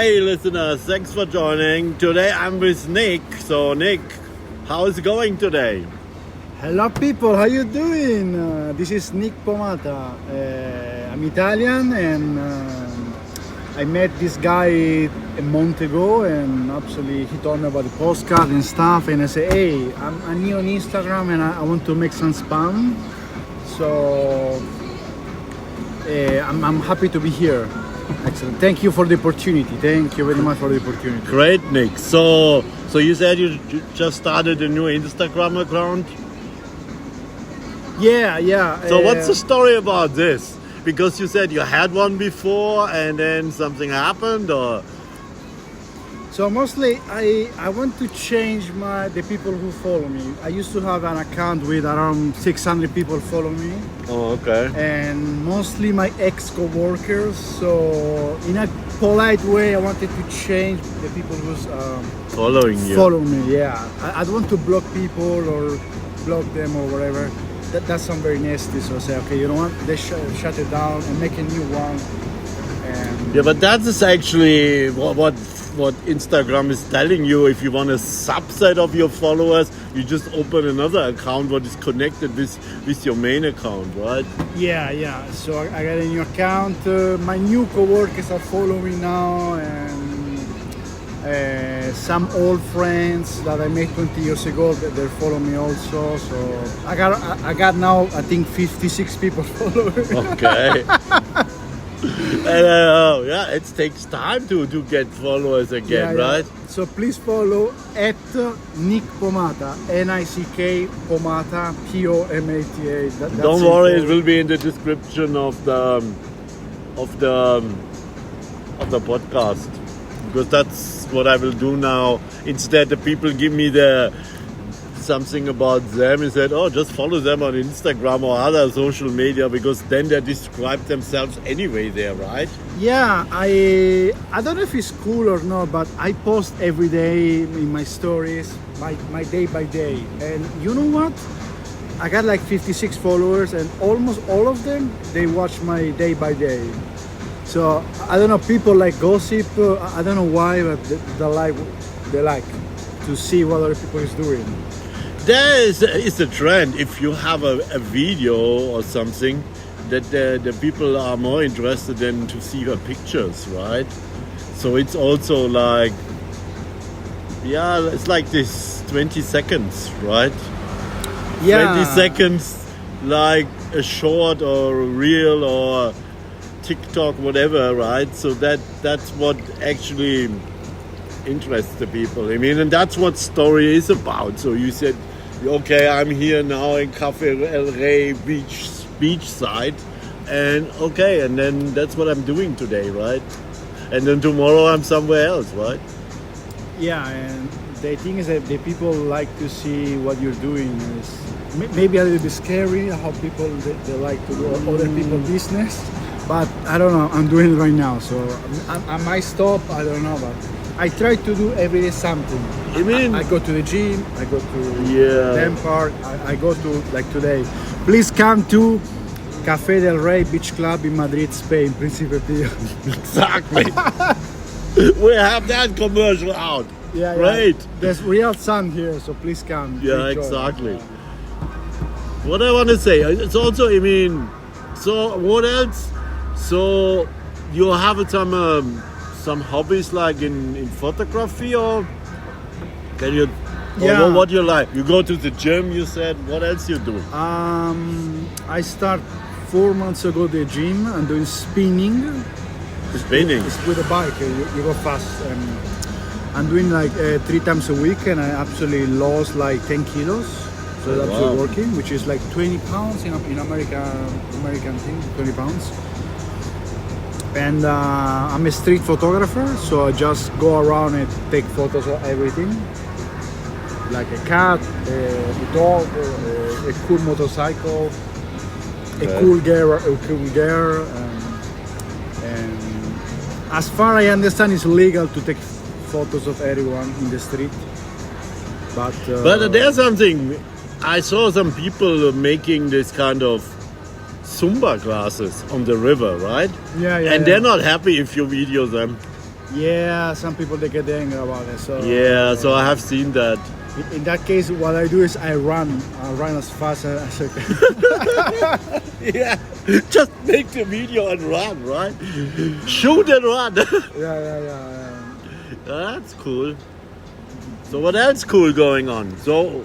Hey listeners, thanks for joining. Today I'm with Nick. So Nick, how is it going today? Hello people, how you doing? This is Nick Pomata. I'm Italian and I met this guy a month ago and actually he told me about the postcard and stuff and I said, hey, I'm new on Instagram and I want to make some spam. So I'm happy to be here. Excellent. Thank you for the opportunity. Thank you very much for the opportunity. Great, Nick. So you said you just started a new Instagram account? Yeah. So what's the story about this? Because you said you had one before and then something happened, or? So mostly I want to change the people who follow me. I used to have an account with around 600 people follow me. Oh, okay. And mostly my ex-co-workers. So in a polite way, I wanted to change the people who's following you. Follow me, yeah. I don't want to block people or block them or whatever. That sounds very nasty. So I say, okay, you know what? Let's shut it down and make a new one. And yeah, but that is actually what Instagram is telling you. If you want a subset of your followers, you just open another account what is connected with your main account, right? Yeah. So I got a new account. My new co-workers are following now, and some old friends that I met 20 years ago, they follow me also. So I got now I think 56 people following. Okay. Yeah, it takes time to get followers again, right? So please follow at Nick Pomata, Nick Pomata, Pomata. Don't worry, it will be in the description of the podcast, because that's what I will do now. Instead, the people give me something about them and said, oh, just follow them on Instagram or other social media, because then they describe themselves anyway there, right? Yeah, I don't know if it's cool or not, but I post every day in my stories, my day by day. And you know what? I got like 56 followers and almost all of them, they watch my day by day. So I don't know, people like gossip, I don't know why, but they like to see what other people is doing. There is a trend. If you have a video or something, that the people are more interested in to see your pictures, right? So it's also like, yeah, it's like this 20 seconds, right? Yeah. 20 seconds, like a short or a reel or TikTok, whatever, right? So that's what actually interests the people. I mean, and that's what story is about. So you said, okay, I'm here now in Cafe El Rey beachside, and okay, and then that's what I'm doing today, right? And then tomorrow I'm somewhere else, right? Yeah, and the thing is that the people like to see what you're doing. Is maybe a little bit scary how people they like to do other people's business, but I don't know. I'm doing it right now, so I might stop. I don't know, but I try to do every day something. I mean, I go to the gym, I go to Dam Park, I go to, like today. Please come to Café del Rey Beach Club in Madrid, Spain, Príncipe Pío. Exactly. We have that commercial out. Yeah. Great. There's real sun here, so please come. Yeah, enjoy. exactly. What I want to say, it's also, I mean, so what else? So you have some hobbies like in photography, or can you? Yeah. Or what you like? You go to the gym. You said. What else you doing? I start 4 months ago the gym. I'm doing spinning. Spinning. It's with a bike. You go fast. And I'm doing like 3 times a week, and I actually lost like 10 kilos. So that's actually working, which is like 20 pounds in American thing, 20 pounds. And I'm a street photographer, so I just go around and take photos of everything, like a cat, a dog, a cool motorcycle, a cool girl, and as far as I understand, it's legal to take photos of everyone in the street. But there's something. I saw some people making this kind of Zumba classes on the river, right? Yeah. And they're not happy if you video them. Yeah, some people they get angry about it. So Yeah, so I have seen that. in that case, what I do is I run as fast as I can. Yeah, just make the video and run, right? Shoot and run. Yeah. That's cool. So what else cool going on? So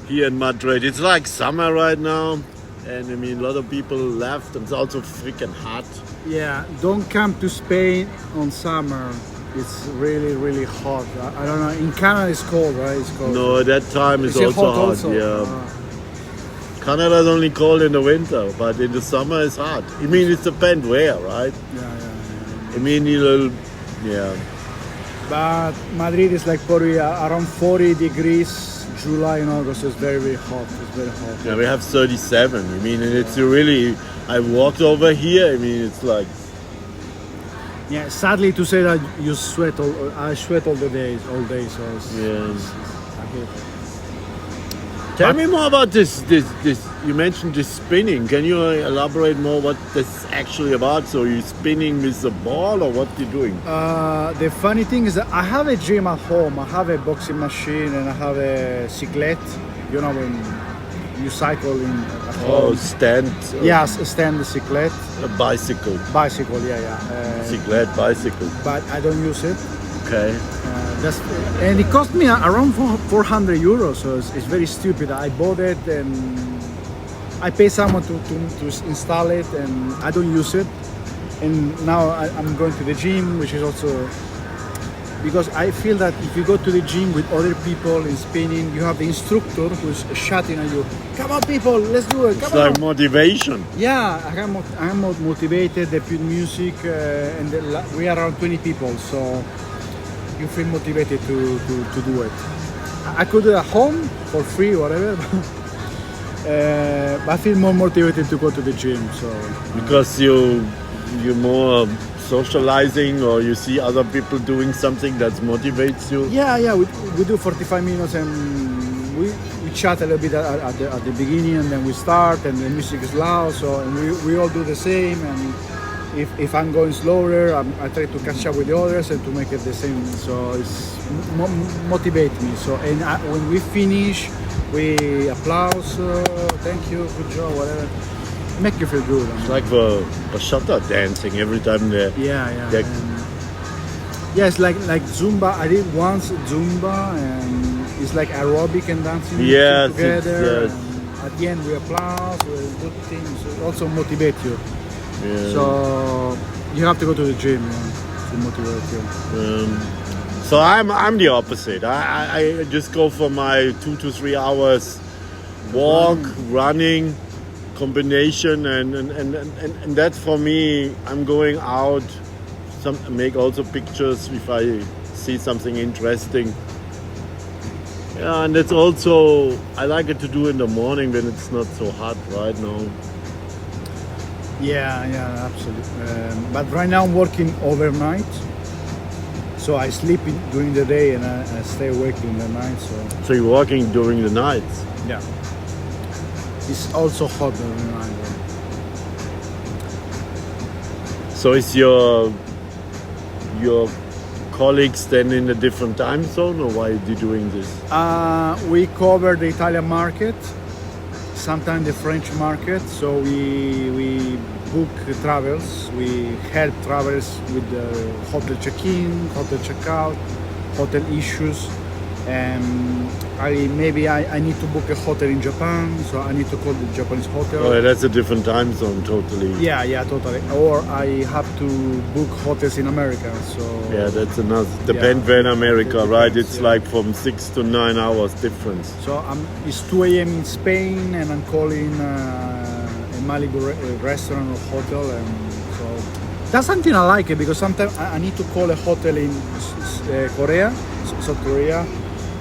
here in Madrid, it's like summer right now, and I mean a lot of people left, and it's also freaking hot. Yeah, don't come to Spain on summer. It's really, really hot. I don't know. In Canada, it's cold, right? It's cold. No, that time is Is it also hot hot. also? Yeah, Canada's only cold in the winter, but in the summer it's hot. I mean, it depends where, right? Yeah. I mean, you know, yeah. But Madrid is like probably around 40 degrees. July and August is very, very hot. It's very hot. Yeah, we have 37. I mean, and it's really. I walked over here. I mean, it's like. Yeah, sadly to say that you sweat I sweat all day, so it's, Yeah. I hate it. Tell me more about this. You mentioned this spinning. Can you elaborate more what this is actually about? So you're spinning with the ball, or what you're doing? The funny thing is that I have a gym at home. I have a boxing machine and I have a cyclette. You know when you cycle at home. Oh, stand. Yes, a stand cyclette. A bicycle. Bicycle, yeah. Cyclette, bicycle. But I don't use it. Okay. And it cost me around 400 euros, so it's very stupid. I bought it and I pay someone to install it, and I don't use it. And now I'm going to the gym, which is also because I feel that if you go to the gym with other people in spinning, you have the instructor who's shouting at you, "Come on, people, let's do it! Come It's on!" like motivation. Yeah, I'm motivated. They put music, and we are around 20 people, so you feel motivated to do it. I could do it at home for free, whatever. But I feel more motivated to go to the gym. So Because you're more socializing, or you see other people doing something that motivates you. yeah, we do 45 minutes and we chat a little bit at the beginning, and then we start, and the music is loud. So and we all do the same. And if I'm going slower, I try to catch up with the others and to make it the same. So it's motivate me. So when we finish, we applause. Thank you, good job, whatever. Make you feel good. It's like the shutter dancing every time they. Yeah. They- Yeah, it's like Zumba. I did once Zumba, and it's like aerobic and dancing Yes, together. it's, And at the end, we applause. We do things. It also motivate you. Yeah. So you have to go to the gym to motivate you. So I'm the opposite. I just go for my 2 to 3 hours walk, running combination, and that's for me. I'm going out, make also pictures if I see something interesting. Yeah, and it's also I like it to do in the morning when it's not so hot right now. Yeah, absolutely. But right now I'm working overnight, so I sleep during the day and I stay awake during the night. So you're working during the nights. Yeah, it's also hot during the night. So is your colleagues then in a different time zone, or why are you doing this? We cover the Italian market, sometimes the French market. So we book travels. We help travelers with the hotel check-in, hotel check-out, hotel issues. And I need to book a hotel in Japan, so I need to call the Japanese hotel. Oh, that's a different time zone totally. Yeah, totally. Or I have to book hotels in America. So Yeah, that's another. Depend where in America, It right? depends, It's yeah. like from 6 to 9 hours difference. So it's 2 a.m. in Spain, and I'm calling a Malibu restaurant or hotel, and so that's something I like it because sometimes I need to call a hotel in Korea, South Korea.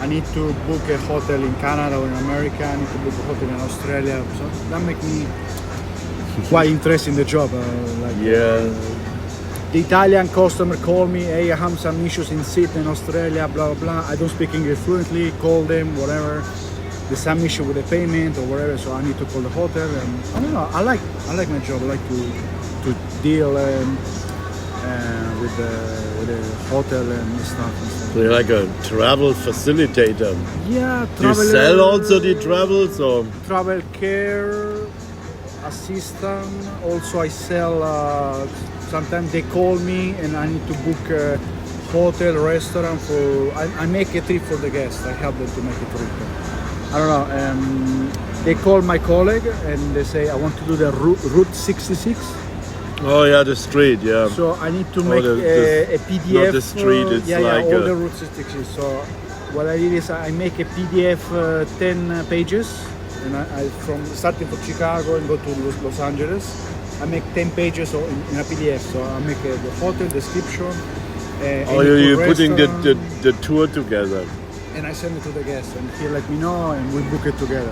I need to book a hotel in Canada or in America. I need to book a hotel in Australia. So that makes me quite interested in the job. The Italian customer call me, hey, I have some issues in Sydney, Australia, blah, blah, blah. I don't speak English fluently, call them, whatever. There's some issue with the payment or whatever, so I need to call the hotel. And I don't know, I like my job. I like to deal. with the hotel and stuff. So you're like a travel facilitator. Yeah, Do you sell also the travels or? Travel care assistant. Also, I sell. Sometimes they call me and I need to book a hotel, restaurant for. I make a trip for the guests. I help them to make a trip. I don't know. They call my colleague and they say I want to do the Route 66. Oh yeah, the street, yeah. So I need to make a PDF. Not the street, it's like all the Route 66. So what I did is I make a PDF 10 pages, and I from starting from Chicago and go to Los Angeles. I make 10 pages in a PDF. So I make the hotel description. You're putting the tour together. And I send it to the guest, and he let me know, and we book it together.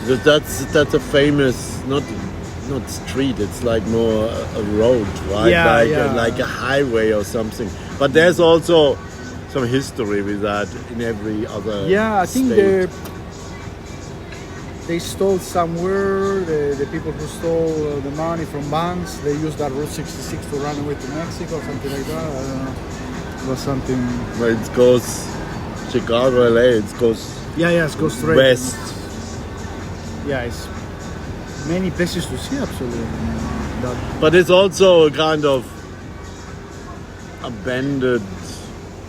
So that's a famous not street. It's like more a road, right? Yeah, like a highway or something. But there's also some history with that in every other. Yeah, I think state. they stole somewhere. The people who stole the money from banks, they used that Route 66 to run away to Mexico or something like that. I don't know. It was something. But it goes Chicago, LA. It goes. Yeah, it goes straight west. Yeah, it's many places to see. Absolutely. But it's also a kind of abandoned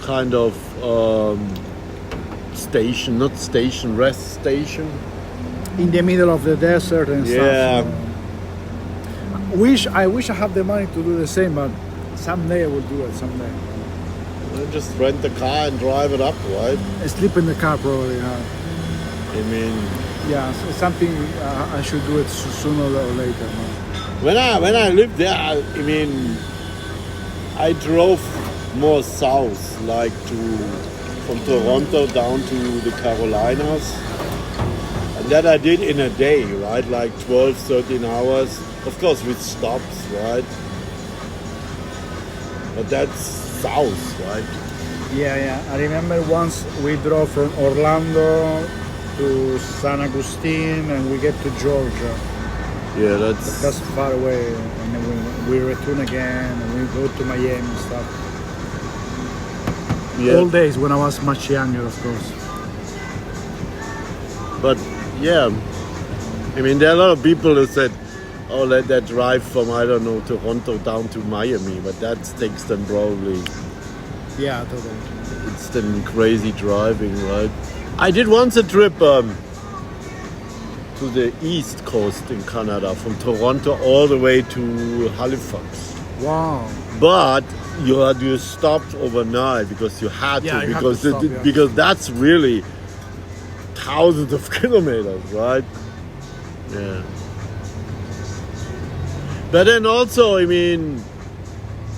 kind of station, not station, rest station. In the middle of the desert and stuff. Yeah. I wish I have the money to do the same, but someday I will do it. Someday. Well, just rent the car and drive it up, right? I sleep in the car probably. I mean. Yeah, it's something I should do it sooner or later. When I lived there, I mean, I drove more south, like from Toronto down to the Carolinas. And that I did in a day, right? Like 12, 13 hours. Of course, with stops, right? But that's south, right? Yeah. I remember once we drove from Orlando to San Agustin and we get to Georgia. Yeah, that's far away. And then we return again and we go to Miami and stuff. Yeah. All days when I was much younger, of course. But yeah, I mean, there are a lot of people who said, oh, let that drive from, I don't know, Toronto down to Miami, but that takes them probably. Yeah, totally. It's then crazy driving, right? I did once a trip to the east coast in Canada, from Toronto all the way to Halifax. Wow. But you stopped overnight because you had to, because that's really thousands of kilometers, right? Yeah. But then also, I mean,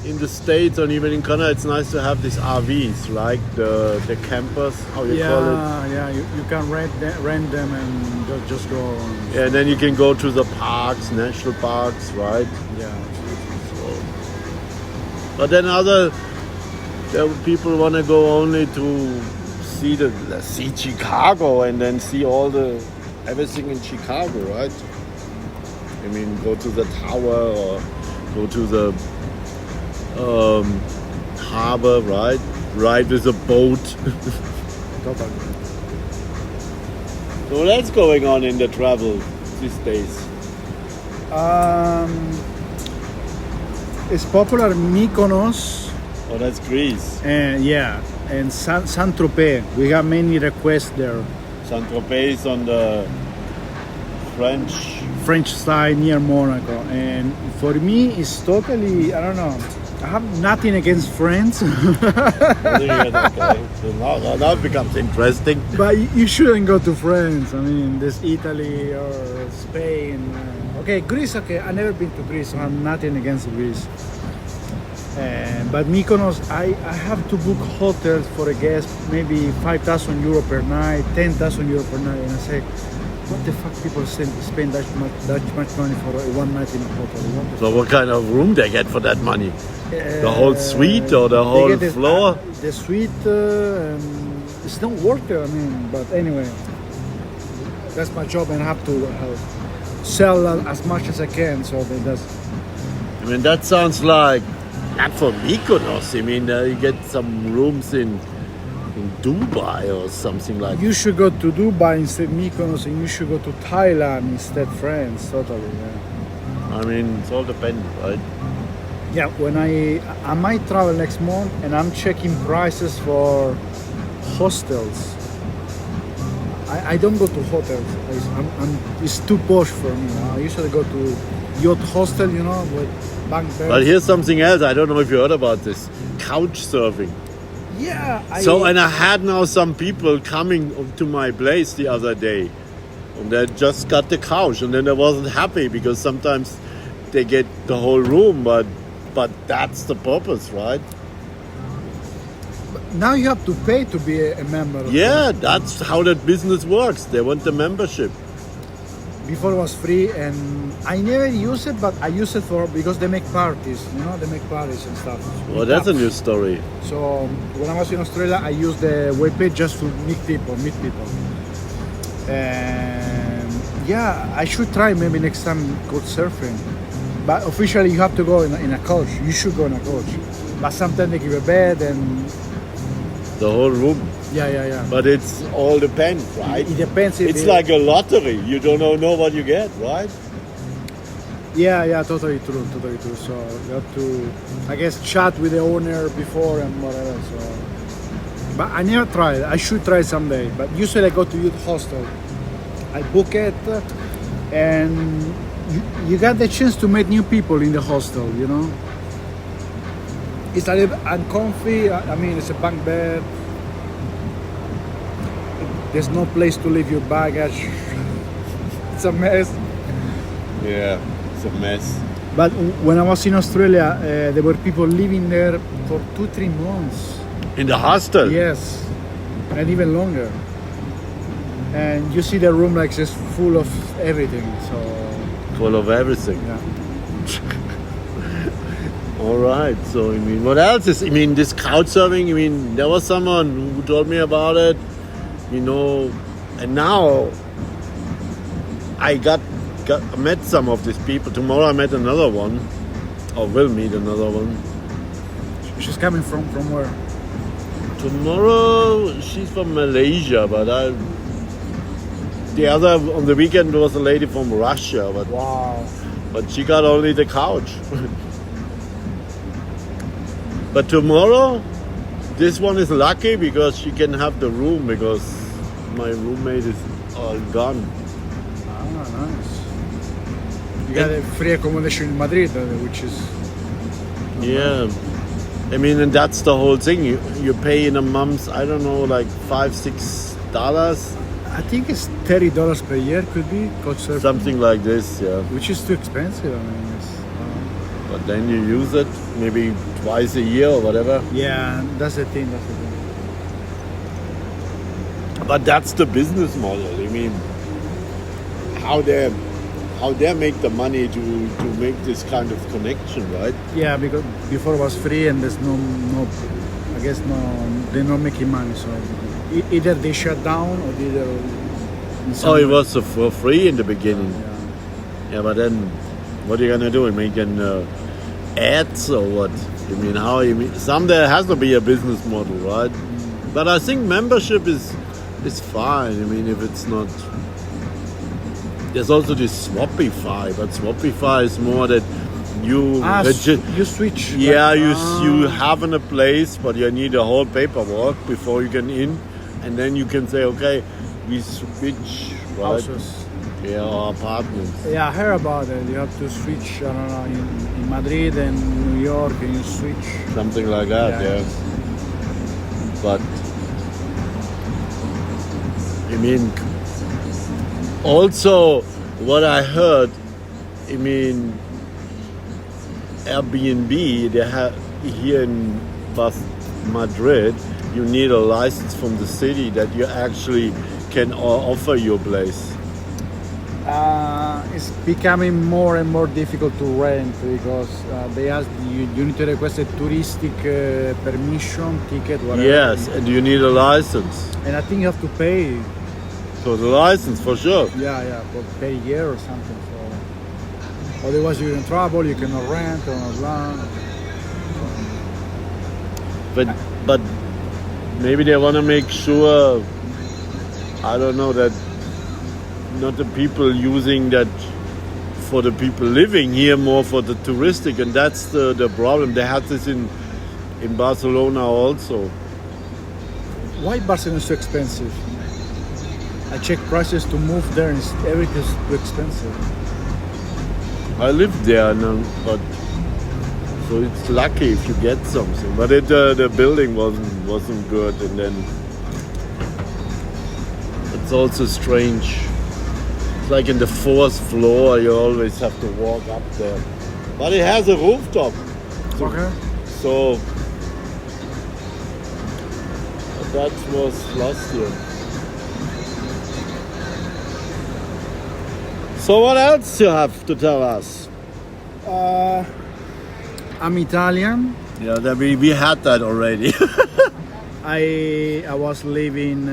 in the States and even in Canada, it's nice to have these RVs, like the campers, how you call it. Yeah, you can rent them and just go. Yeah, and then you can go to the parks, national parks, right? Yeah. So, but then people want to go only to see Chicago and then see everything in Chicago, right? I mean, go to the tower or go to the harbor, right? Ride with a boat. Totally. So what's going on in the travel these days? It's popular Mykonos. Oh, that's Greece. And Saint-Tropez. We got many requests there. Saint-Tropez is on the French side near Monaco. And for me, it's totally, I don't know. I have nothing against France. Okay. So now it becomes interesting. But you shouldn't go to France. I mean, there's Italy or Spain. Okay, Greece, okay. I've never been to Greece, so I have nothing against Greece. But Mykonos, I have to book hotels for a guest, maybe 5,000 euro per night, 10,000 euro per night. And I say, what the fuck people spend that much money for one night in a hotel? So what kind of room they get for that money? The whole suite or the whole floor? The suite, it's not worth it, I mean, but anyway, that's my job and I have to sell as much as I can, so that's... I mean, that sounds like not for Mykonos. I mean, you get some rooms in Dubai or something like. You should go to Dubai instead Mykonos, and you should go to Thailand instead France. Totally. Yeah. I mean, it's all dependent, right? Yeah. When I might travel next month, and I'm checking prices for hostels. I don't go to hotels. It's too posh for me. I usually go to yacht hostel, with bunk beds. But here's something else. I don't know if you heard about this. Couch surfing. Yeah. And I had now some people coming to my place the other day, and they just got the couch, and then I wasn't happy because sometimes they get the whole room, but that's the purpose, right? Now you have to pay to be a member. Yeah, that's how that business works. They want the membership. Before it was free, and I never use it, but I use it because they make parties. They make parties and stuff. Well, that's a new story. So when I was in Australia, I used the webpage just to meet people. And yeah, I should try maybe next time couch surfing. But officially, you have to go in a coach. You should go in a coach. But sometimes they give a bed and the whole room. Yeah. But it's all depends, right? It depends. It's like a lottery. You don't know what you get, right? Yeah, totally true. So you have to, I guess, chat with the owner before and whatever. So, but I never tried. I should try someday. But usually I go to youth hostel. I book it, and you got the chance to meet new people in the hostel. It's a little uncomfy. I mean, it's a bunk bed. There's no place to leave your baggage. It's a mess. Yeah, it's a mess. But when I was in Australia, there were people living there for 2-3 months. In the hostel? Yes, and even longer. And you see the room like just full of everything. So full of everything. Yeah. All right. So I mean, what else is? I mean, this couch surfing. I mean, there was someone who told me about it. And now I met some of these people. Tomorrow I met another one, or will meet another one. She's coming from where? Tomorrow she's from Malaysia, but the other on the weekend was a lady from Russia. But wow! But she got only the couch. But tomorrow, this one is lucky because she can have the room because my roommate is gone. Ah, nice. You got a free accommodation in Madrid, which is... Yeah. I mean, and that's the whole thing. You pay in a month, I don't know, like $5-6. I think it's $30 per year, could be, couch surfing. Something like this, yeah. Which is too expensive, I mean. But then you use it maybe twice a year or whatever. Yeah, that's the thing. But that's the business model. I mean, how they make the money to make this kind of connection, right? Yeah, because before it was free and there's no I guess they're not making money. So either they shut down or either. It was for free in the beginning. Yeah, but then what are you gonna do? Making ads or what? I mean, some there has to be a business model, right? But I think membership is fine. I mean, if it's not, there's also this Swapify, but Swapify is more that you switch. Yeah, you have in a place, but you need a whole paperwork before you can in, and then you can say, okay, we switch, right? Houses. Yeah, or apartments. Yeah, I heard about it. You have to switch, I don't know, in Madrid and New York, and you switch. Something like that, yeah. But, I mean, also, what I heard, I mean, Airbnb, they have here in Madrid, you need a license from the city that you actually can offer your place. It's becoming more and more difficult to rent because they ask you need to request a touristic permission ticket, whatever. Yes, and you need a license. And I think you have to pay. For the license, for sure. Yeah, for pay a year or something. So. Otherwise, you're in trouble. You cannot rent or blah. But maybe they want to make sure, I don't know, that not the people using that for the people living here, more for the touristic, and that's the problem. They had this in Barcelona also. Why Barcelona is so expensive? I check prices to move there and everything is too expensive. I lived there, but so it's lucky if you get something. But the building wasn't good, and then it's also strange. It's like in the 4th floor, you always have to walk up there. But it has a rooftop. Okay. So that was last year. So what else you have to tell us? I'm Italian. Yeah, we had that already. I was living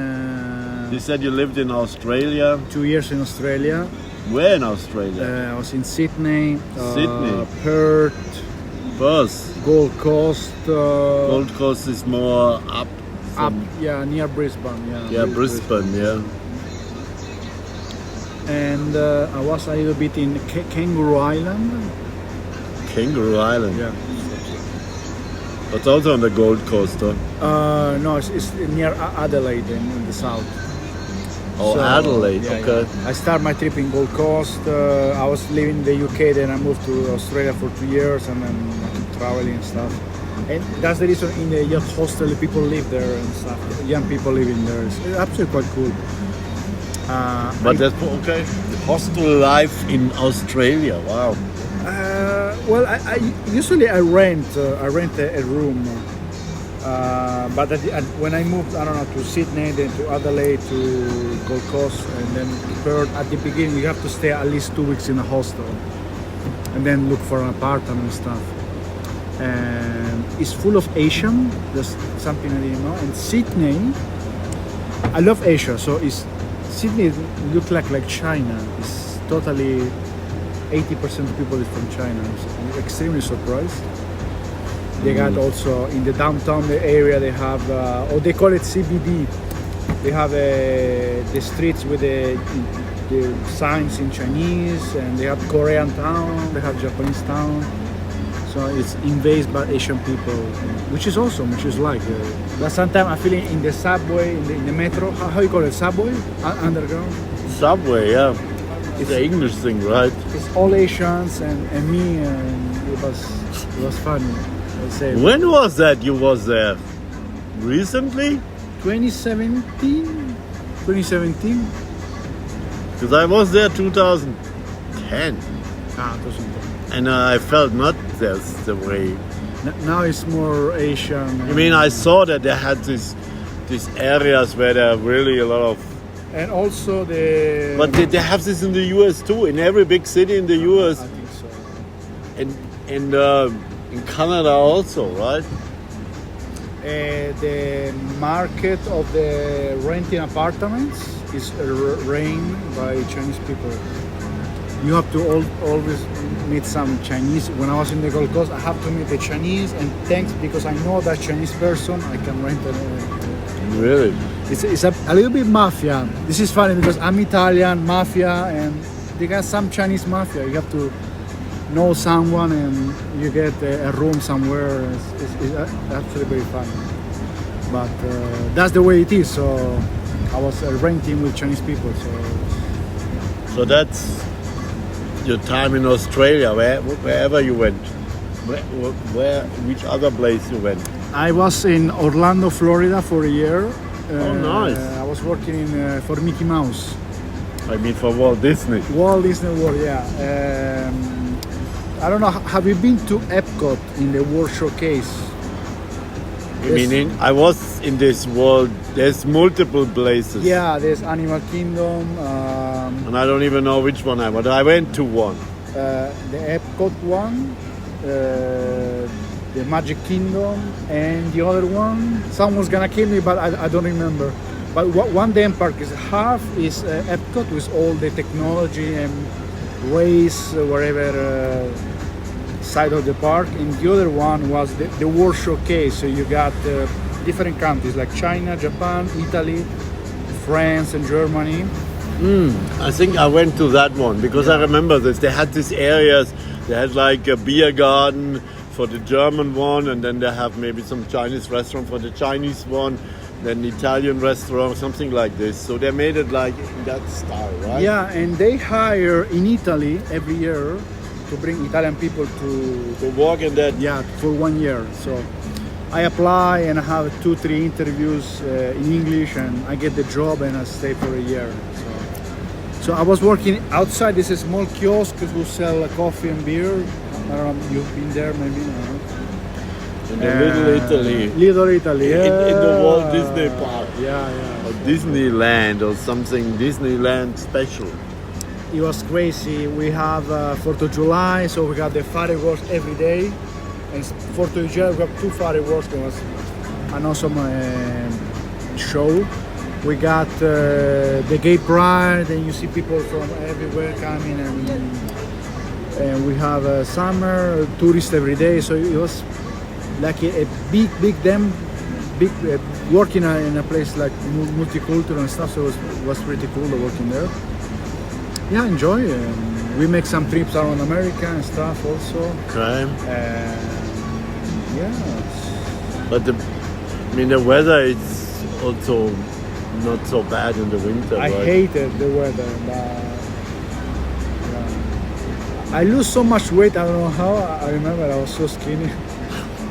You said you lived in Australia. 2 years in Australia. Where in Australia? I was in Sydney, Sydney. Perth, Gold Coast. Gold Coast is more up. Near Brisbane. Yeah, Brisbane. Yeah. And I was a little bit in Kangaroo Island. Kangaroo Island. Yeah. That's also on the Gold Coast, huh? No, it's near Adelaide in the south. Oh, so, Adelaide, yeah, okay. Yeah. I started my trip in Gold Coast. I was living in the UK, then I moved to Australia for 2 years, and then I keep traveling and stuff. And that's the reason in the yacht hostel, people live there and stuff. Young people living there. It's actually quite cool. But that's okay. The hostel life in Australia, wow. Well, I usually rent a room. But when I moved, I don't know, to Sydney, then to Adelaide, to Gold Coast, and then to Perth, at the beginning you have to stay at least 2 weeks in a hostel, and then look for an apartment and stuff. And it's full of Asian. There's something I didn't know. And Sydney, I love Asia, so Sydney looks like China. It's totally 80% of people is from China. I'm extremely surprised. They got also in the downtown area, they have, or they call it CBD. They have the streets with the signs in Chinese, and they have Korean town, they have Japanese town. So it's invaded by Asian people, which is awesome, which is like. But sometimes I feel in the subway, in the metro, how you call it, subway? Underground? Subway, yeah. It's an English thing, right? It's all Asians and me, and it was funny. When was that you was there? Recently? 2017? Because I was there 2010. 2010. And I felt not that's the way. Now it's more Asian. I mean, I saw that they had these areas where there are really a lot of. And also But they have this in the US too, in every big city in the US. I think so. And in Canada also, right? The market of the renting apartments is run by Chinese people. You have to always meet some Chinese. When I was in the Gold Coast, I have to meet the Chinese, and thanks because I know that Chinese person, I can rent it. Really? It's a little bit mafia. This is funny because I'm Italian, mafia, and they got some Chinese mafia. You have to know someone and you get a room somewhere. It's actually very fun. But that's the way it is. So I was renting with Chinese people. So that's your time in Australia, wherever you went. Which other place you went? I was in Orlando, Florida for a year. Oh, nice. I was working for Mickey Mouse. I mean for Walt Disney. Walt Disney World, yeah. I don't know, have you been to Epcot in the World Showcase? I was in this world, there's multiple places. Yeah, there's Animal Kingdom. And I don't even know which one but I went to one. The Epcot one, the Magic Kingdom, and the other one, someone's gonna kill me, but I don't remember. But one damn park is half is Epcot with all the technology and race wherever side of the park, and the other one was the world showcase. So you got different countries like China, Japan, Italy, France, and Germany. I think I went to that one because I remember this. They had these areas. They had like a beer garden for the German one, and then they have maybe some Chinese restaurant for the Chinese one, then Italian restaurant, something like this. So they made it like in that style, right? Yeah, and they hire in Italy every year to bring Italian people to walk in that. Yeah, for 1 year. So I apply and I have 2-3 interviews in English, and I get the job and I stay for a year. So I was working outside. This is a small kiosk who sell coffee and beer. I don't know, you've been there maybe? No. In the Little Italy. Little Italy, yeah. In the Walt Disney Park. Yeah. Or Disneyland or something, Disneyland special. It was crazy. We have 4th of July, so we got the fireworks every day. And 4th of July, we got 2 fireworks. It was an awesome show. We got the gay pride, and you see people from everywhere coming, and we have summer tourists every day. So it was like a big working in a place like multicultural and stuff. So it was pretty cool working there. Yeah, enjoy. We make some trips around America and stuff also. Okay. Yeah. But the weather is also not so bad in the winter. I right? hated the weather, but I lose so much weight. I don't know how. I remember I was so skinny.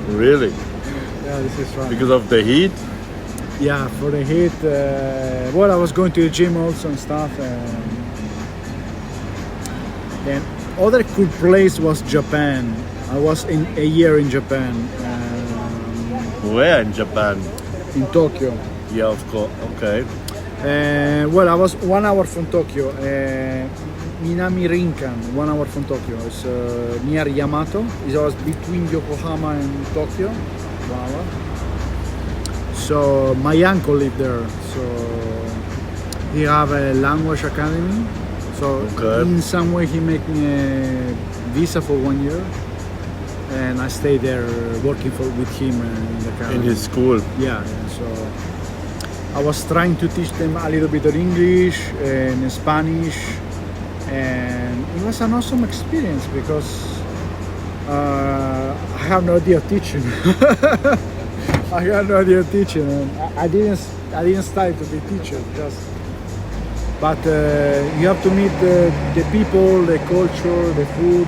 Really? Yeah, this is fun. Because of the heat? Yeah, for the heat. I was going to the gym also and stuff. And other cool place was Japan. I was in a year in Japan. Where in Japan? In Tokyo. Yeah, of course. Okay. I was 1 hour from Tokyo. Minami Rinkan, 1 hour from Tokyo. It's near Yamato. It was between Yokohama and Tokyo. 1 hour. So my uncle lived there. So he have a language academy. So in some way he made me a visa for 1 year, and I stayed there working with him in the academy. In his school? Yeah. So I was trying to teach them a little bit of English and Spanish, and it was an awesome experience because I have no idea of teaching. I had no idea of teaching, and I didn't study to be a teacher. But you have to meet the people, the culture, the food.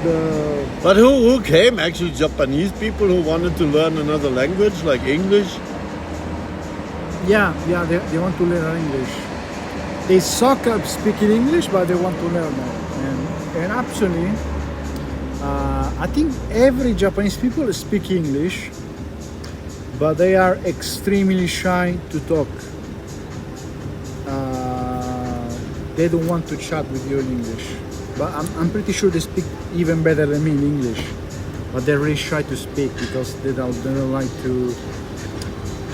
But who came? Actually, Japanese people who wanted to learn another language like English? Yeah, they want to learn English. They suck at speaking English, but they want to learn it. And actually, I think every Japanese people speak English, but they are extremely shy to talk. They don't want to chat with you in English. But I'm pretty sure they speak even better than me in English. But they're really shy to speak because they don't like to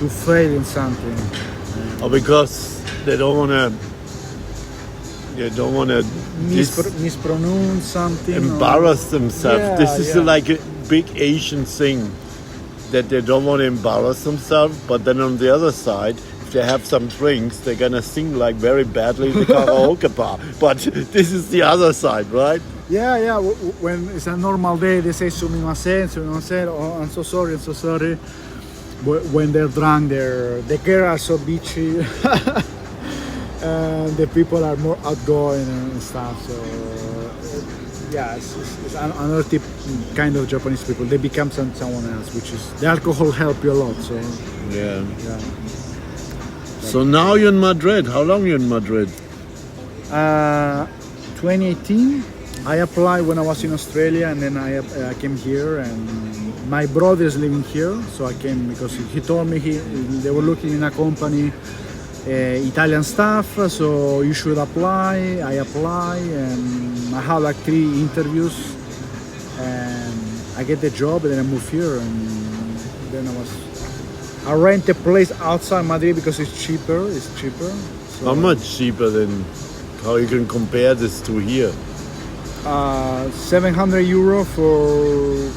fail in something. Or because they don't want to mispronounce something. Embarrass themselves. Yeah, this is like a big Asian thing, that they don't want to embarrass themselves, but then on the other side, if they have some drinks, they're gonna sing like very badly the karaoke bar. But this is the other side, right? Yeah. When it's a normal day, they say sumimasen, oh, I'm so sorry. But when they're drunk, the girls are so bitchy, and the people are more outgoing and stuff. So it's another kind of Japanese people. They become someone else, which is the alcohol help you a lot. So yeah. So now you're in Madrid. How long are you in Madrid? 2018. I applied when I was in Australia, and then I came here, and my brother is living here, so I came because he told me they were looking in a company, Italian staff, so you should apply. I apply, and I had like 3 interviews, and I get the job, and then I move here, and then I rent a place outside Madrid because it's cheaper. So how much cheaper than how you can compare this to here? €700 for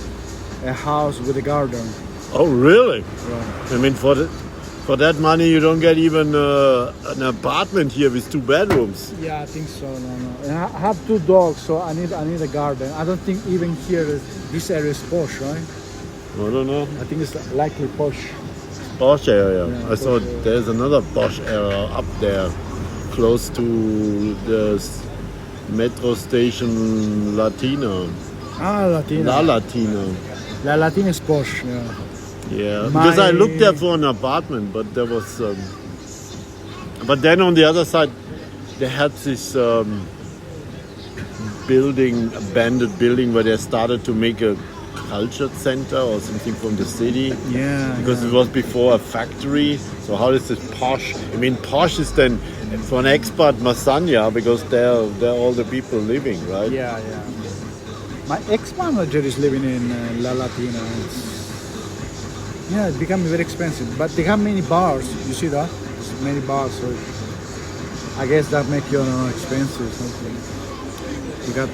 a house with a garden. Oh, really? Yeah. I mean, for that money, you don't get even an apartment here with 2 bedrooms. Yeah, I think so. No. And I have 2 dogs, so I need a garden. I don't think even here this area is posh, right? I don't know. I think it's likely posh. Posh area. Yeah, I saw posh area. there's another posh area up there, close to the metro station Latina. Latina. La Latina. La Latina is posh, yeah. Yeah, because I looked there for an apartment, but there was. But then on the other side, they had this abandoned building, where they started to make a culture center or something from the city. Yeah. Because it was before a factory. So how is this posh? I mean, posh is then for an expat Masanya, because they're all the people living, right? Yeah. My ex-manager is living in La Latina. It became very expensive, but they have many bars. You see that? There's many bars, so I guess that makes you expensive. Something. You got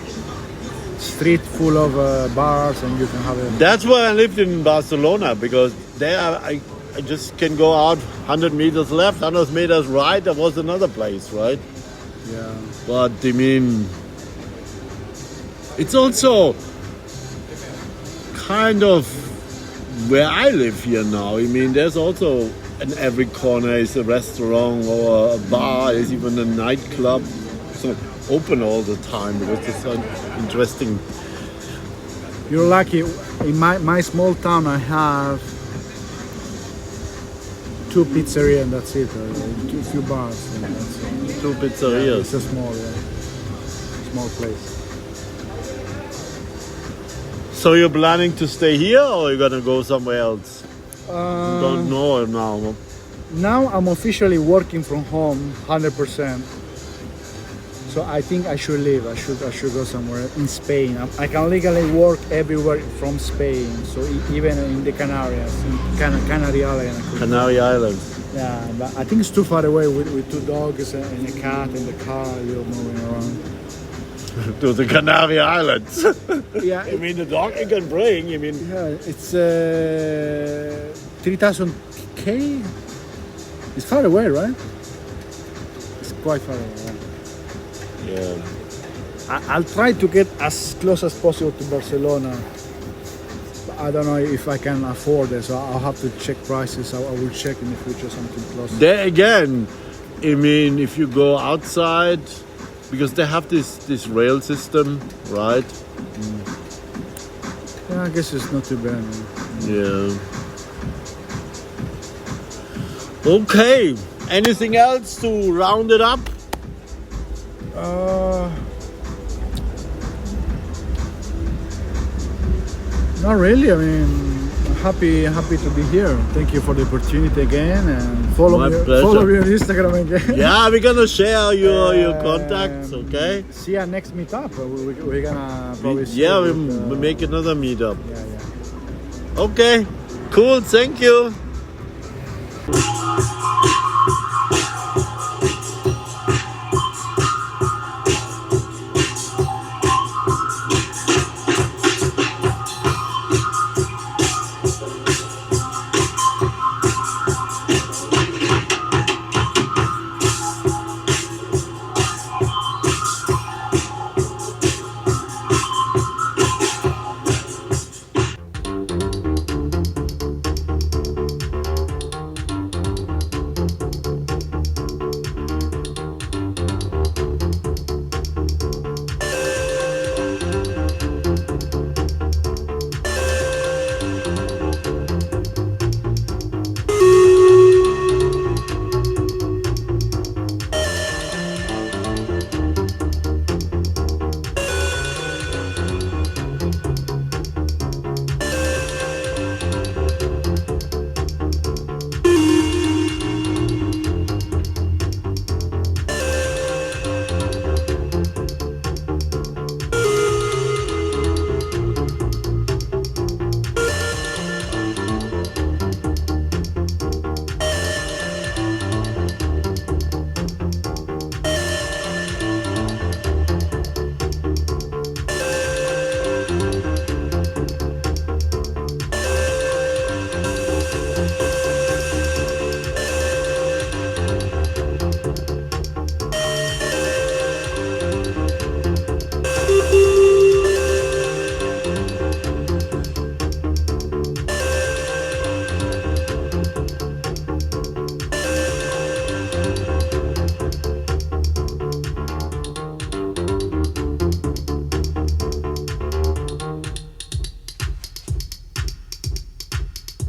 street full of bars, and you can have a. That's why I lived in Barcelona, because there I just can go out 100 meters left, 100 meters right. There was another place, right? Yeah. But I mean, it's also kind of where I live here now. I mean, there's also in every corner is a restaurant or a bar. There's even a nightclub. So open all the time, because it's so interesting. You're lucky. In my small town, I have 2 pizzerias, and that's it. A few bars. And that's it. 2 pizzerias. It's a small place. So you're planning to stay here, or you're gonna go somewhere else? Don't know now. Now I'm officially working from home 100%. So I think I should leave. I should go somewhere in Spain. I can legally work everywhere from Spain. So even in the Canaries, in Canary Islands. Canary Islands. Yeah, but I think it's too far away with 2 dogs and a cat in the car. You're moving around. To the Canary Islands. Yeah, I mean, the dog you can bring. I mean, yeah, it's 3,000 K. It's far away, right? It's quite far away. Yeah. yeah. I'll try to get as close as possible to Barcelona. But I don't know if I can afford it, so I'll have to check prices. I will check in the future something close. There again, I mean, if you go outside, because they have this rail system, right? Yeah, I guess it's not too bad. Yeah. Okay. Anything else to round it up? Not really. I mean, happy to be here. Thank you for the opportunity again, and follow My me pleasure. on Instagram again. Yeah, we're gonna share your contacts, okay? See you next meetup. We're gonna probably. We make another meetup. Yeah. Okay, cool. Thank you.